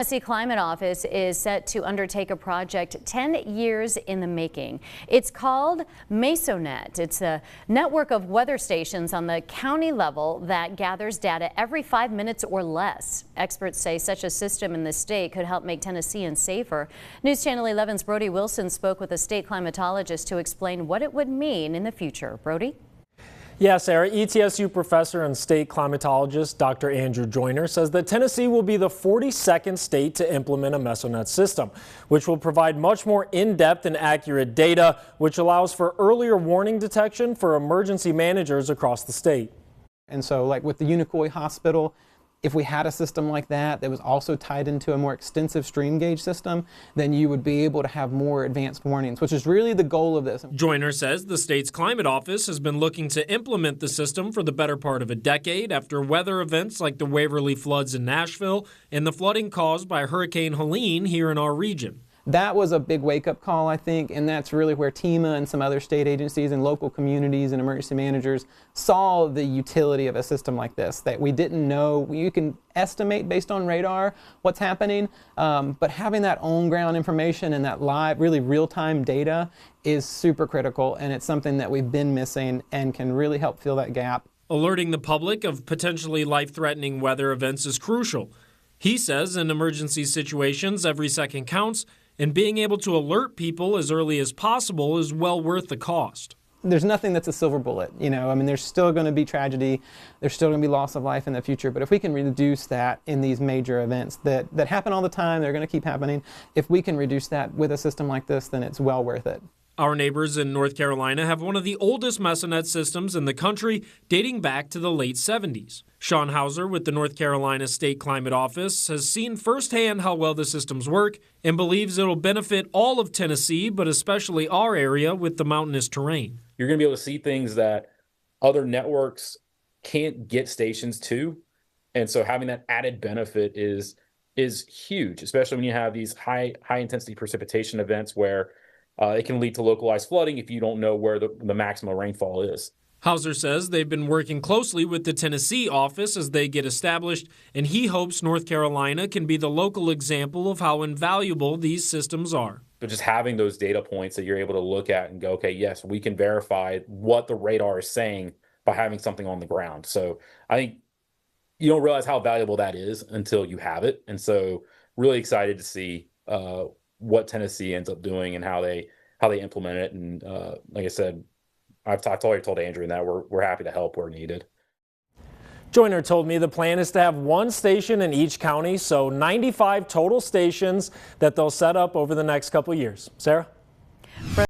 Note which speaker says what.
Speaker 1: Tennessee Climate Office is set to undertake a project 10 years in the making. It's called Mesonet. It's a network of weather stations on the county level that gathers data every 5 minutes or less. Experts say such a system in the state could help make Tennesseans safer. News Channel 11's Brody Wilson spoke with a state climatologist to explain what it would mean in the future. Brody?
Speaker 2: Yeah, Sarah, ETSU professor and state climatologist Dr. Andrew Joyner says that Tennessee will be the 42nd state to implement a Mesonet system, which will provide much more in-depth and accurate data, which allows for earlier warning detection for emergency managers across the state.
Speaker 3: And so, like with the Unicoi Hospital, if we had a system like that was also tied into a more extensive stream gauge system, then you would be able to have more advanced warnings, which is really the goal of this.
Speaker 2: Joyner says the state's climate office has been looking to implement the system for the better part of a decade after weather events like the Waverly floods in Nashville and the flooding caused by Hurricane Helene here in our region.
Speaker 3: That was a big wake-up call, I think, and that's really where TEMA and some other state agencies and local communities and emergency managers saw the utility of a system like this, that we didn't know. You can estimate based on radar what's happening, but having that on-ground information and that live, really real-time data is super critical, and it's something that we've been missing and can really help fill that gap.
Speaker 2: Alerting the public of potentially life-threatening weather events is crucial. He says in emergency situations, every second counts, and being able to alert people as early as possible is well worth the cost.
Speaker 3: There's nothing that's a silver bullet, I mean, there's still going to be tragedy, there's still going to be loss of life in the future, but if we can reduce that in these major events that happen all the time, they're going to keep happening, if we can reduce that with a system like this, then it's well worth it.
Speaker 2: Our neighbors in North Carolina have one of the oldest Mesonet systems in the country, dating back to the late 70s. Sean Hauser with the North Carolina State Climate Office has seen firsthand how well the systems work and believes it'll benefit all of Tennessee, but especially our area with the mountainous terrain.
Speaker 4: You're going to be able to see things that other networks can't get stations to. And so having that added benefit is huge, especially when you have these high intensity precipitation events where it can lead to localized flooding if you don't know where the maximum rainfall is.
Speaker 2: Hauser says they've been working closely with the Tennessee office as they get established, and he hopes North Carolina can be the local example of how invaluable these systems are.
Speaker 4: But just having those data points that you're able to look at and go, okay, yes, we can verify what the radar is saying by having something on the ground. So I think you don't realize how valuable that is until you have it. And so really excited to see what Tennessee ends up doing and how they implement it. And like I said, I've already told Andrew that we're happy to help where needed.
Speaker 2: Joyner told me the plan is to have one station in each county, so 95 total stations that they'll set up over the next couple years. Sarah?